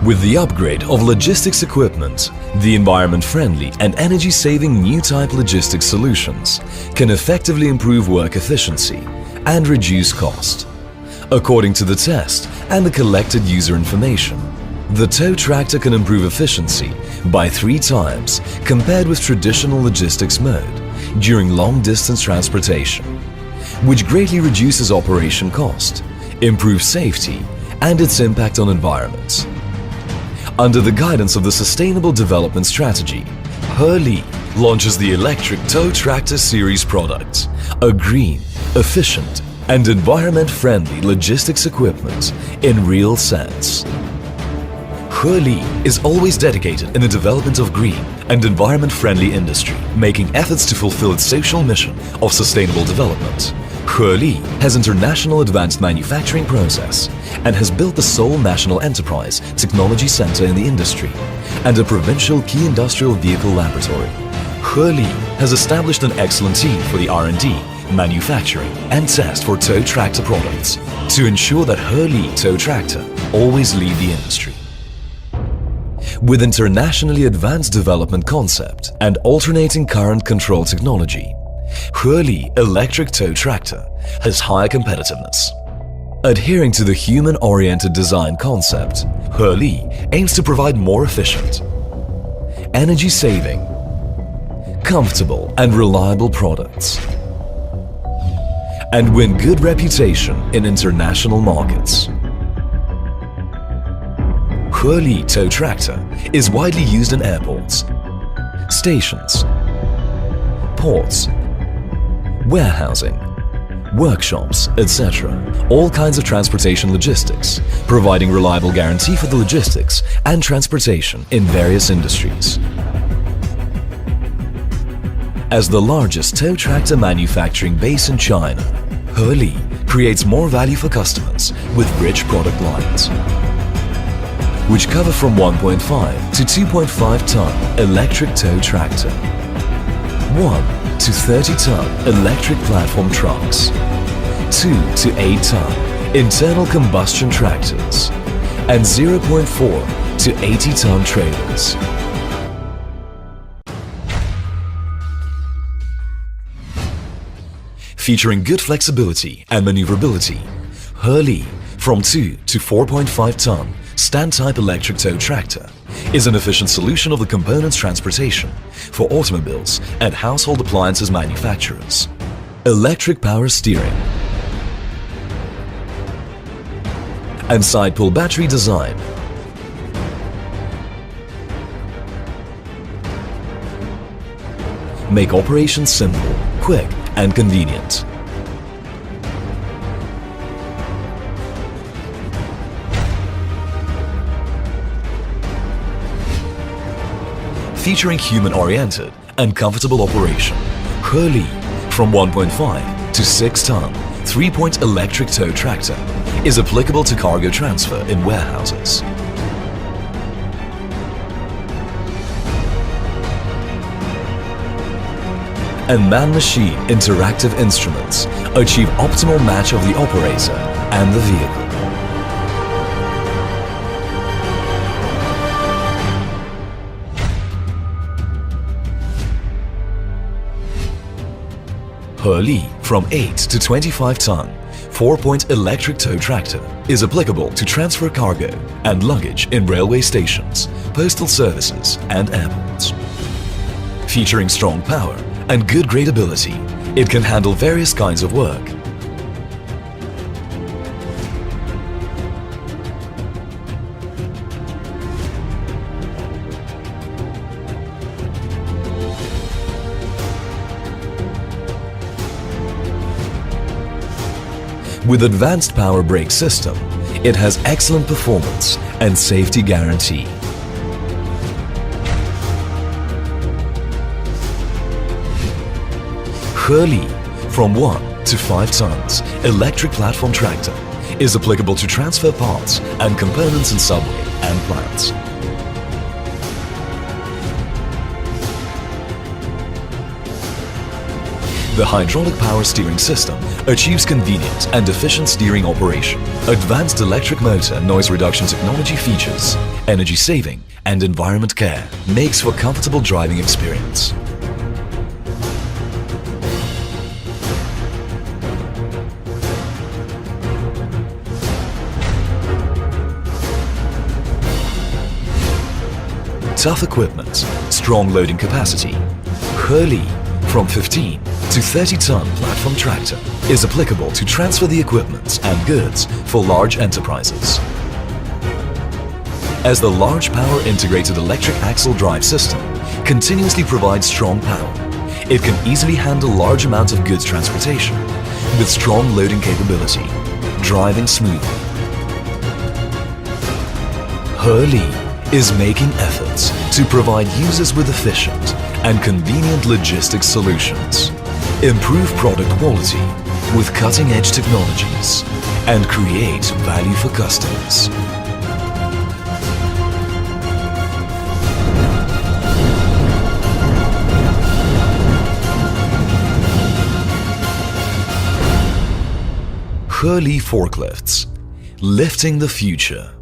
With the upgrade of logistics equipment, the environment-friendly and energy-saving new type logistics solutions can effectively improve work efficiency and reduce cost. According to the test and the collected user information, the tow tractor can improve efficiency by 3 times compared with traditional logistics mode during long-distance transportation, which greatly reduces operation cost, improves safety and its impact on environment. Under the guidance of the Sustainable Development Strategy, HELI launches the Electric Tow Tractor series product, a green, efficient and environment-friendly logistics equipment in real sense. HELI is always dedicated in the development of green and environment-friendly industry, making efforts to fulfill its social mission of sustainable development. HELI has international advanced manufacturing process and has built the sole national enterprise technology center in the industry and a provincial key industrial vehicle laboratory. HELI has established an excellent team for the R&D, manufacturing and test for tow tractor products to ensure that HELI Tow Tractor always lead the industry. With internationally advanced development concept and alternating current control technology, HELI Electric Tow Tractor has high competitiveness. Adhering to the human-oriented design concept, HELI aims to provide more efficient, energy-saving, comfortable and reliable products and win good reputation in international markets. HELI Tow Tractor is widely used in airports, stations, ports, warehousing, workshops, etc. All kinds of transportation logistics, providing reliable guarantee for the logistics and transportation in various industries. As the largest tow tractor manufacturing base in China, HELI creates more value for customers with rich product lines, which cover from 1.5 to 2.5 ton electric tow tractor, 1 to 30-ton electric platform trucks, 2 to 8-ton internal combustion tractors, and 0.4 to 80-ton trailers. Featuring good flexibility and maneuverability, HELI from 2 to 4.5-ton stand-type electric tow tractor is an efficient solution of the components transportation for automobiles and household appliances manufacturers. Electric power steering and side pull battery design make operations simple, quick and convenient. Featuring human-oriented and comfortable operation, HELI from 1.5 to 6-ton 3-point electric tow tractor is applicable to cargo transfer in warehouses. And man-machine interactive instruments achieve optimal match of the operator and the vehicle. HELI from 8 to 25-ton 4-point electric tow tractor is applicable to transfer cargo and luggage in railway stations, postal services and airports. Featuring strong power and good gradability, it can handle various kinds of work. With advanced power brake system, it has excellent performance and safety guarantee. HELI from 1 to 5 tons electric platform tractor is applicable to transfer parts and components in subway and plants. The hydraulic power steering system achieves convenient and efficient steering operation. Advanced electric motor noise reduction technology features, energy saving and environment care makes for comfortable driving experience. Tough equipment, strong loading capacity. HELI from 15 to 30-ton platform tractor is applicable to transfer the equipment and goods for large enterprises. As the large power integrated electric axle drive system continuously provides strong power, it can easily handle large amounts of goods transportation with strong loading capability, driving smoothly. HELI is making efforts to provide users with efficient and convenient logistics solutions, improve product quality with cutting-edge technologies, and create value for customers. HELI forklifts, lifting the future.